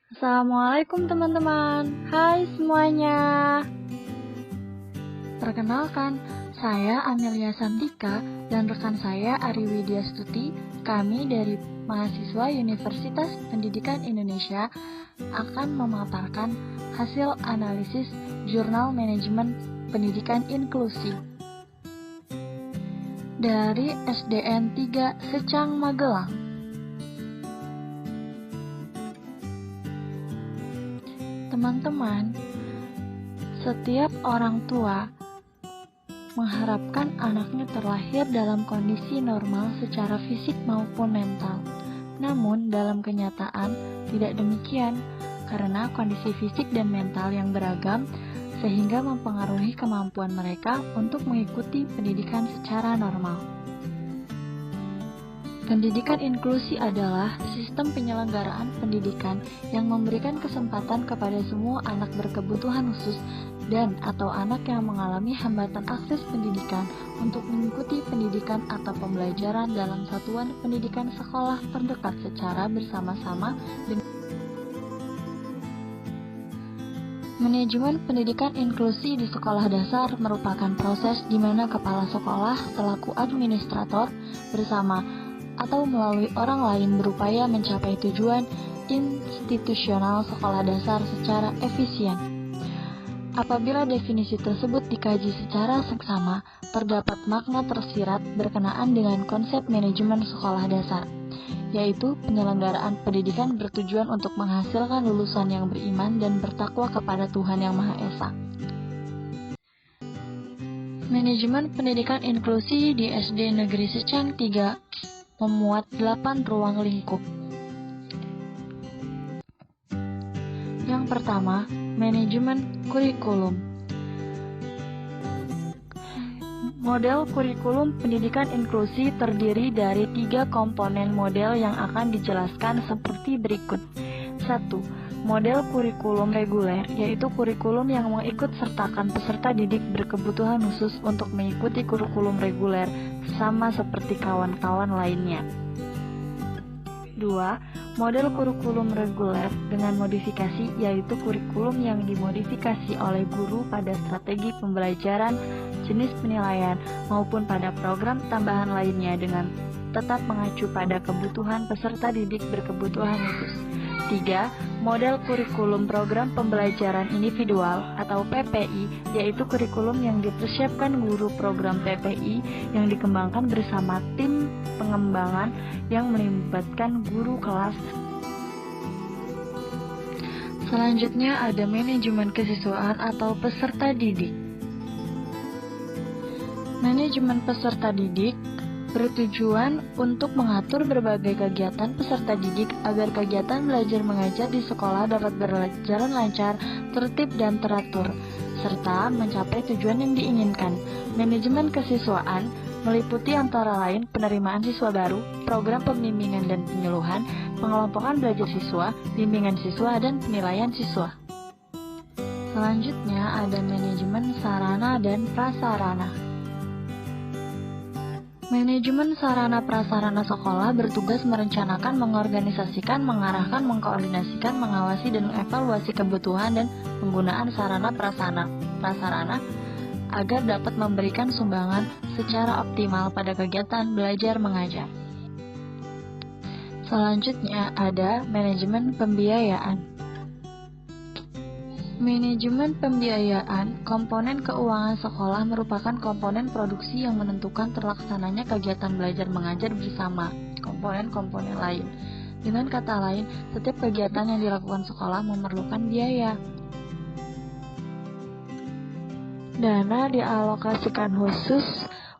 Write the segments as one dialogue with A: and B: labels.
A: Assalamualaikum teman-teman. Hai semuanya. Perkenalkan, saya Amelia Santika dan rekan saya Ari Widya Stuti. Kami dari mahasiswa Universitas Pendidikan Indonesia akan memaparkan hasil analisis Jurnal Manajemen Pendidikan Inklusi dari SDN 3 Secang Magelang. Teman-teman, setiap orang tua mengharapkan anaknya terlahir dalam kondisi normal secara fisik maupun mental. Namun, dalam kenyataan tidak demikian, karena kondisi fisik dan mental yang beragam sehingga mempengaruhi kemampuan mereka untuk mengikuti pendidikan secara normal. Pendidikan inklusi adalah sistem penyelenggaraan pendidikan yang memberikan kesempatan kepada semua anak berkebutuhan khusus dan atau anak yang mengalami hambatan akses pendidikan untuk mengikuti pendidikan atau pembelajaran dalam satuan pendidikan sekolah terdekat secara bersama-sama dengan Manajemen pendidikan inklusi di sekolah dasar merupakan proses di mana kepala sekolah selaku administrator bersama atau melalui orang lain berupaya mencapai tujuan institusional sekolah dasar secara efisien. Apabila definisi tersebut dikaji secara seksama, terdapat makna tersirat berkenaan dengan konsep manajemen sekolah dasar, yaitu penyelenggaraan pendidikan bertujuan untuk menghasilkan lulusan yang beriman dan bertakwa kepada Tuhan Yang Maha Esa. Manajemen pendidikan inklusi di SD Negeri Secang 3 memuat 8 ruang lingkup. Yang pertama, manajemen kurikulum. Model kurikulum pendidikan inklusi terdiri dari 3 komponen model yang akan dijelaskan seperti berikut. 1. Model kurikulum reguler, yaitu kurikulum yang mengikut sertakan peserta didik berkebutuhan khusus untuk mengikuti kurikulum reguler sama seperti kawan-kawan lainnya. 2. Model kurikulum reguler dengan modifikasi, yaitu kurikulum yang dimodifikasi oleh guru pada strategi pembelajaran, jenis penilaian, maupun pada program tambahan lainnya dengan tetap mengacu pada kebutuhan peserta didik berkebutuhan khusus. 3. Model kurikulum program pembelajaran individual atau PPI, yaitu kurikulum yang dipersiapkan guru program PPI yang dikembangkan bersama tim pengembangan yang melibatkan guru kelas. Selanjutnya ada manajemen kesiswaan atau peserta didik. Manajemen peserta didik bertujuan untuk mengatur berbagai kegiatan peserta didik agar kegiatan belajar mengajar di sekolah dapat berjalan lancar, tertib dan teratur, serta mencapai tujuan yang diinginkan. Manajemen kesiswaan meliputi antara lain penerimaan siswa baru, program pembimbingan dan penyuluhan, pengelompokan belajar siswa, bimbingan siswa, dan penilaian siswa. Selanjutnya ada manajemen sarana dan prasarana. Manajemen sarana prasarana sekolah bertugas merencanakan, mengorganisasikan, mengarahkan, mengkoordinasikan, mengawasi, dan mengevaluasi kebutuhan dan penggunaan sarana prasarana agar dapat memberikan sumbangan secara optimal pada kegiatan belajar mengajar. Selanjutnya ada manajemen pembiayaan. Manajemen pembiayaan, komponen keuangan sekolah merupakan komponen produksi yang menentukan terlaksananya kegiatan belajar mengajar bersama komponen-komponen lain. Dengan kata lain, setiap kegiatan yang dilakukan sekolah memerlukan biaya. Dana dialokasikan khusus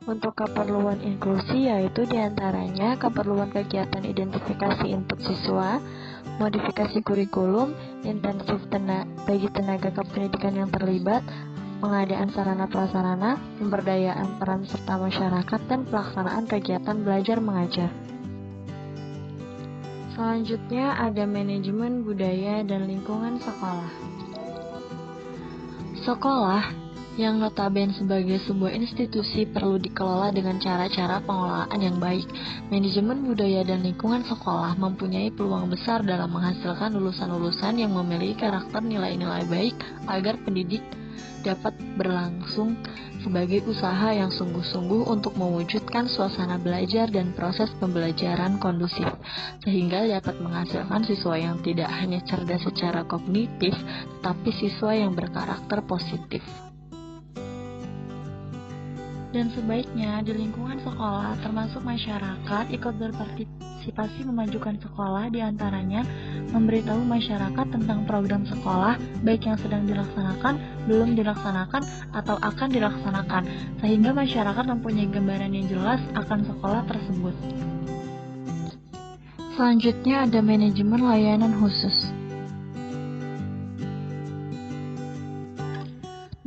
A: untuk keperluan inklusi, yaitu diantaranya keperluan kegiatan identifikasi input siswa, modifikasi kurikulum, intensif bagi tenaga kependidikan yang terlibat, pengadaan sarana prasarana, pemberdayaan peran serta masyarakat, dan pelaksanaan kegiatan belajar mengajar. Selanjutnya ada manajemen budaya dan lingkungan sekolah. Sekolah yang notabene sebagai sebuah institusi perlu dikelola dengan cara-cara pengelolaan yang baik. Manajemen budaya dan lingkungan sekolah mempunyai peluang besar dalam menghasilkan lulusan-lulusan yang memiliki karakter nilai-nilai baik agar pendidik dapat berlangsung sebagai usaha yang sungguh-sungguh untuk mewujudkan suasana belajar dan proses pembelajaran kondusif, sehingga dapat menghasilkan siswa yang tidak hanya cerdas secara kognitif, tetapi siswa yang berkarakter positif. Dan sebaiknya di lingkungan sekolah termasuk masyarakat ikut berpartisipasi memajukan sekolah, diantaranya memberitahu masyarakat tentang program sekolah baik yang sedang dilaksanakan, belum dilaksanakan, atau akan dilaksanakan, sehingga masyarakat mempunyai gambaran yang jelas akan sekolah tersebut. Selanjutnya ada manajemen layanan khusus.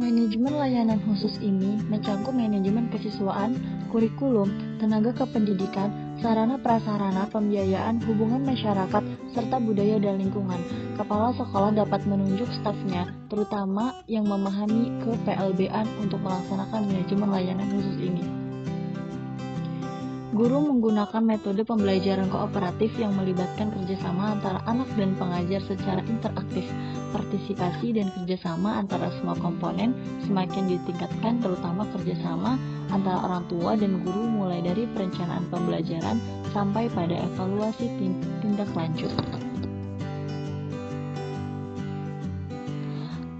A: Manajemen layanan khusus ini mencakup manajemen kesiswaan, kurikulum, tenaga kependidikan, sarana prasarana, pembiayaan, hubungan masyarakat, serta budaya dan lingkungan. Kepala sekolah dapat menunjuk stafnya, terutama yang memahami ke-PLB-an untuk melaksanakan manajemen layanan khusus ini. Guru menggunakan metode pembelajaran kooperatif yang melibatkan kerjasama antara anak dan pengajar secara interaktif. Partisipasi dan kerjasama antara semua komponen semakin ditingkatkan, terutama kerjasama antara orang tua dan guru mulai dari perencanaan pembelajaran sampai pada evaluasi tindak lanjut.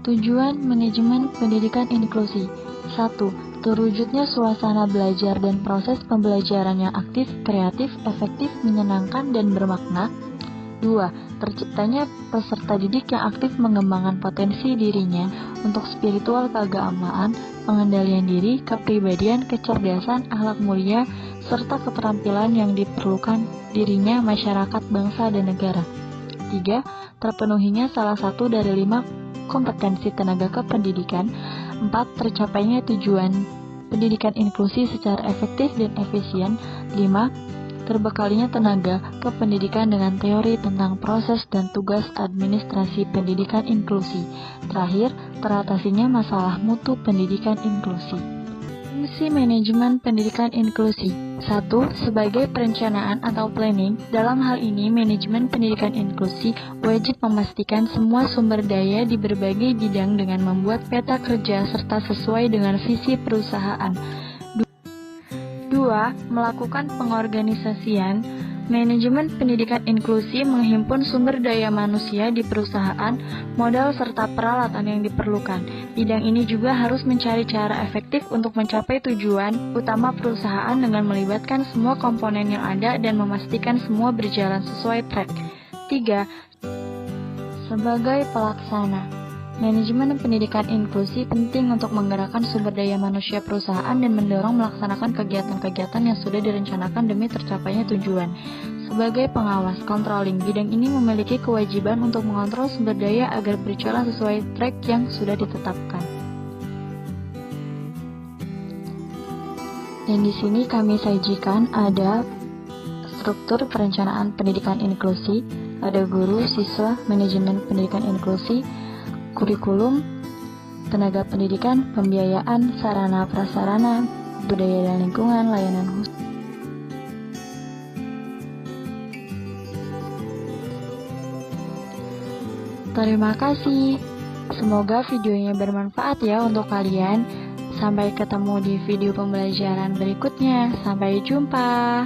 A: Tujuan manajemen pendidikan inklusi. 1. Terwujudnya suasana belajar dan proses pembelajaran yang aktif, kreatif, efektif, menyenangkan, dan bermakna. 2. Terciptanya peserta didik yang aktif mengembangkan potensi dirinya untuk spiritual keagamaan, pengendalian diri, kepribadian, kecerdasan, akhlak mulia, serta keterampilan yang diperlukan dirinya, masyarakat, bangsa, dan negara. 3. Terpenuhinya salah satu dari 5 kompetensi tenaga kependidikan. 4. Tercapainya tujuan pendidikan inklusi secara efektif dan efisien. 5. Terbekalinya tenaga kependidikan dengan teori tentang proses dan tugas administrasi pendidikan inklusi. Terakhir, teratasinya masalah mutu pendidikan inklusi. Fungsi manajemen pendidikan inklusi. 1. Sebagai perencanaan atau planning. Dalam hal ini, manajemen pendidikan inklusi wajib memastikan semua sumber daya di berbagai bidang dengan membuat peta kerja serta sesuai dengan visi perusahaan. 2. Melakukan pengorganisasian. Manajemen pendidikan inklusi menghimpun sumber daya manusia di perusahaan, modal serta peralatan yang diperlukan. Bidang ini juga harus mencari cara efektif untuk mencapai tujuan utama perusahaan dengan melibatkan semua komponen yang ada dan memastikan semua berjalan sesuai track. 3. Sebagai pelaksana. Manajemen pendidikan inklusi penting untuk menggerakkan sumber daya manusia perusahaan dan mendorong melaksanakan kegiatan-kegiatan yang sudah direncanakan demi tercapainya tujuan. Sebagai pengawas, controlling, bidang ini memiliki kewajiban untuk mengontrol sumber daya agar berjalan sesuai track yang sudah ditetapkan. Dan di sini kami sajikan ada struktur perencanaan pendidikan inklusi, ada guru, siswa, manajemen pendidikan inklusi, kurikulum, tenaga pendidikan, pembiayaan, sarana prasarana, budaya dan lingkungan, layanan khusus. Terima kasih. Semoga videonya bermanfaat ya untuk kalian. Sampai ketemu di video pembelajaran berikutnya. Sampai jumpa.